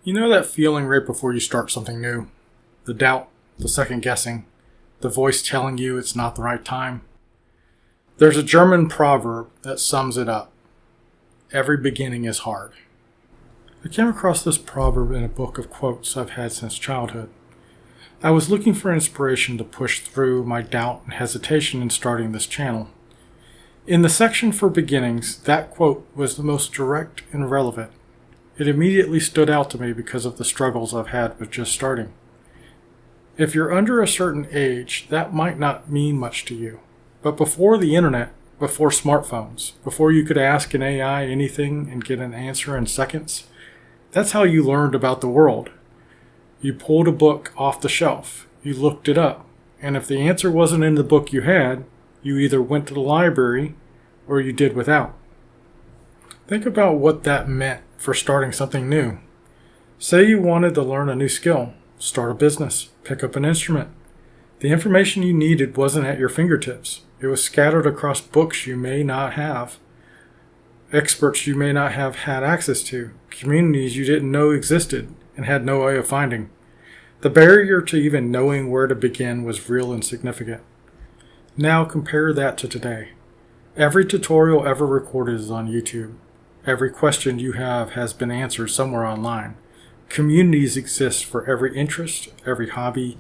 You know that feeling right before you start something new? The doubt, the second guessing, the voice telling you it's not the right time? There's a German proverb that sums it up. Every beginning is hard. I came across this proverb in a book of quotes I've had since childhood. I was looking for inspiration to push through my doubt and hesitation in starting this channel. In the section for beginnings, that quote was the most direct and relevant. It immediately stood out to me because of the struggles I've had with just starting. If you're under a certain age, that might not mean much to you. But before the internet, before smartphones, before you could ask an AI anything and get an answer in seconds, that's how you learned about the world. You pulled a book off the shelf, you looked it up, and if the answer wasn't in the book you had, you either went to the library or you did without. Think about what that meant for starting something new. Say you wanted to learn a new skill, start a business, pick up an instrument. The information you needed wasn't at your fingertips. It was scattered across books you may not have, experts you may not have had access to, communities you didn't know existed and had no way of finding. The barrier to even knowing where to begin was real and significant. Now compare that to today. Every tutorial ever recorded is on YouTube. Every question you have has been answered somewhere online. Communities exist for every interest, every hobby,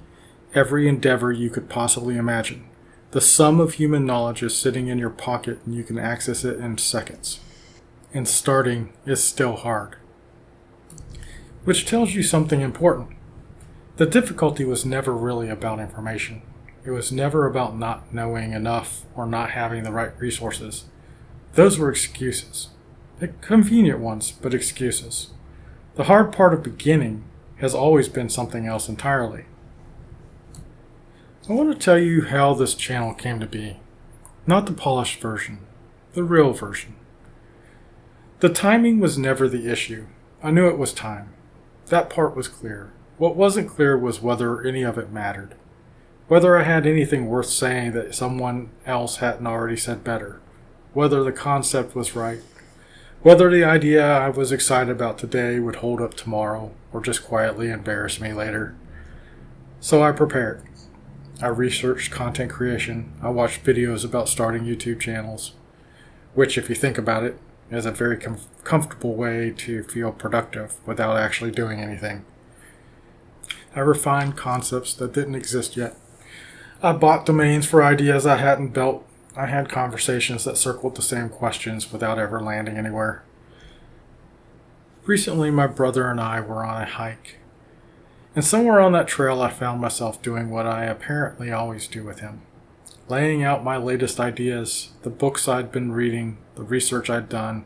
every endeavor you could possibly imagine. The sum of human knowledge is sitting in your pocket and you can access it in seconds. And starting is still hard. Which tells you something important. The difficulty was never really about information. It was never about not knowing enough or not having the right resources. Those were excuses. Convenient ones, but excuses. The hard part of beginning has always been something else entirely. I want to tell you how this channel came to be. Not the polished version, the real version. The timing was never the issue. I knew it was time. That part was clear. What wasn't clear was whether any of it mattered. Whether I had anything worth saying that someone else hadn't already said better. Whether the concept was right. Whether the idea I was excited about today would hold up tomorrow or just quietly embarrass me later. So I prepared. I researched content creation. I watched videos about starting YouTube channels, which, if you think about it, is a very comfortable way to feel productive without actually doing anything. I refined concepts that didn't exist yet. I bought domains for ideas I hadn't built. I had conversations that circled the same questions without ever landing anywhere. Recently, my brother and I were on a hike. And somewhere on that trail, I found myself doing what I apparently always do with him. Laying out my latest ideas, the books I'd been reading, the research I'd done,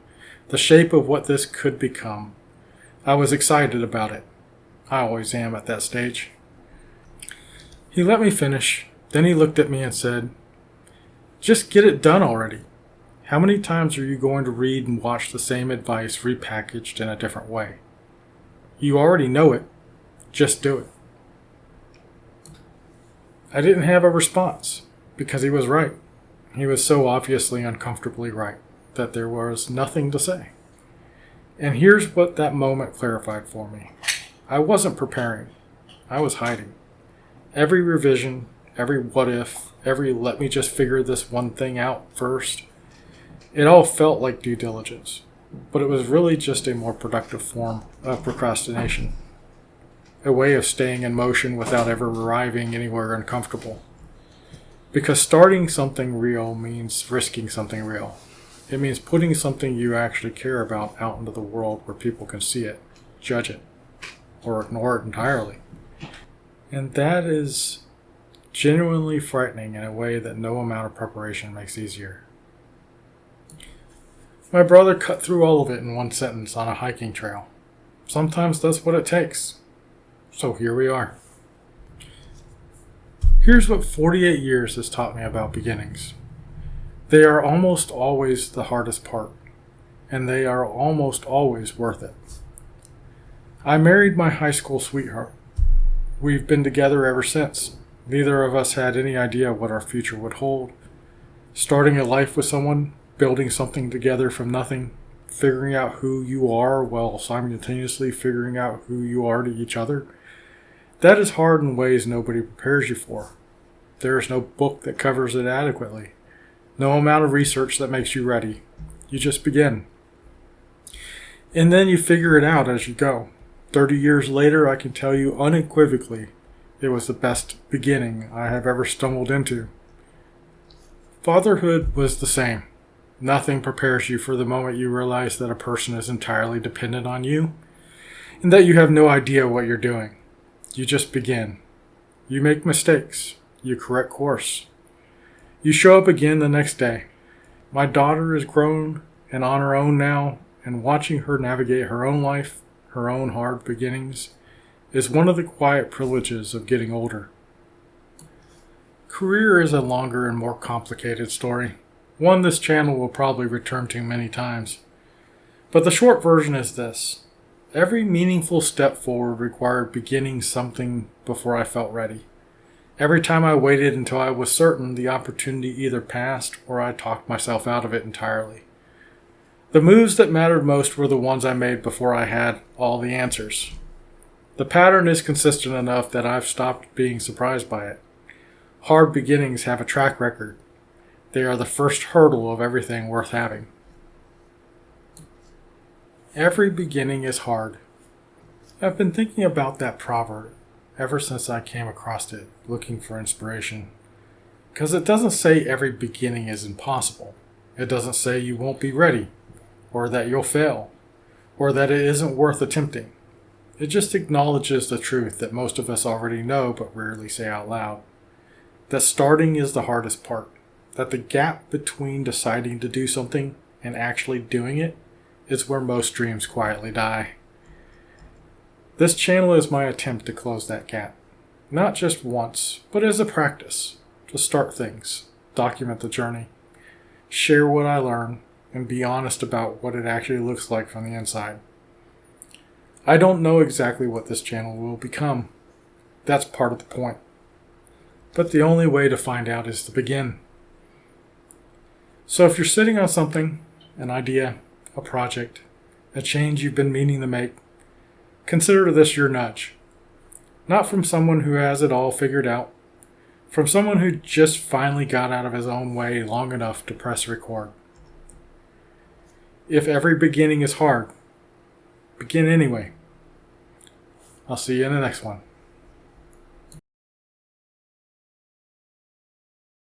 the shape of what this could become. I was excited about it. I always am at that stage. He let me finish. Then he looked at me and said, "Just get it done already. How many times are you going to read and watch the same advice repackaged in a different way? You already know it. Just do it." I didn't have a response because he was right. He was so obviously uncomfortably right that there was nothing to say. And here's what that moment clarified for me. I wasn't preparing. I was hiding. Every revision, every what if, every let me just figure this one thing out first, it all felt like due diligence. But it was really just a more productive form of procrastination. A way of staying in motion without ever arriving anywhere uncomfortable. Because starting something real means risking something real. It means putting something you actually care about out into the world where people can see it, judge it, or ignore it entirely. And that is genuinely frightening in a way that no amount of preparation makes easier. My brother cut through all of it in one sentence on a hiking trail. Sometimes that's what it takes. So here we are. Here's what 48 years has taught me about beginnings. They are almost always the hardest part, and they are almost always worth it. I married my high school sweetheart. We've been together ever since. Neither of us had any idea what our future would hold. Starting a life with someone, building something together from nothing, figuring out who you are while simultaneously figuring out who you are to each other, that is hard in ways nobody prepares you for. There is no book that covers it adequately. No amount of research that makes you ready. You just begin. And then you figure it out as you go. 30 years later, I can tell you unequivocally it was the best beginning I have ever stumbled into. Fatherhood was the same. Nothing prepares you for the moment you realize that a person is entirely dependent on you and that you have no idea what you're doing. You just begin. You make mistakes. You correct course. You show up again the next day. My daughter is grown and on her own now, and watching her navigate her own life, her own hard beginnings, is one of the quiet privileges of getting older. Career is a longer and more complicated story, one this channel will probably return to many times. But the short version is this. Every meaningful step forward required beginning something before I felt ready. Every time I waited until I was certain, the opportunity either passed or I talked myself out of it entirely. The moves that mattered most were the ones I made before I had all the answers. The pattern is consistent enough that I've stopped being surprised by it. Hard beginnings have a track record. They are the first hurdle of everything worth having. Every beginning is hard. I've been thinking about that proverb ever since I came across it, looking for inspiration. Because it doesn't say every beginning is impossible. It doesn't say you won't be ready, or that you'll fail, or that it isn't worth attempting. It just acknowledges the truth that most of us already know but rarely say out loud. That starting is the hardest part. That the gap between deciding to do something and actually doing it is where most dreams quietly die. This channel is my attempt to close that gap. Not just once, but as a practice. To start things, document the journey, share what I learn, and be honest about what it actually looks like from the inside. I don't know exactly what this channel will become. That's part of the point. But the only way to find out is to begin. So if you're sitting on something, an idea, a project, a change you've been meaning to make, consider this your nudge. Not from someone who has it all figured out, from someone who just finally got out of his own way long enough to press record. If every beginning is hard, begin anyway. I'll see you in the next one.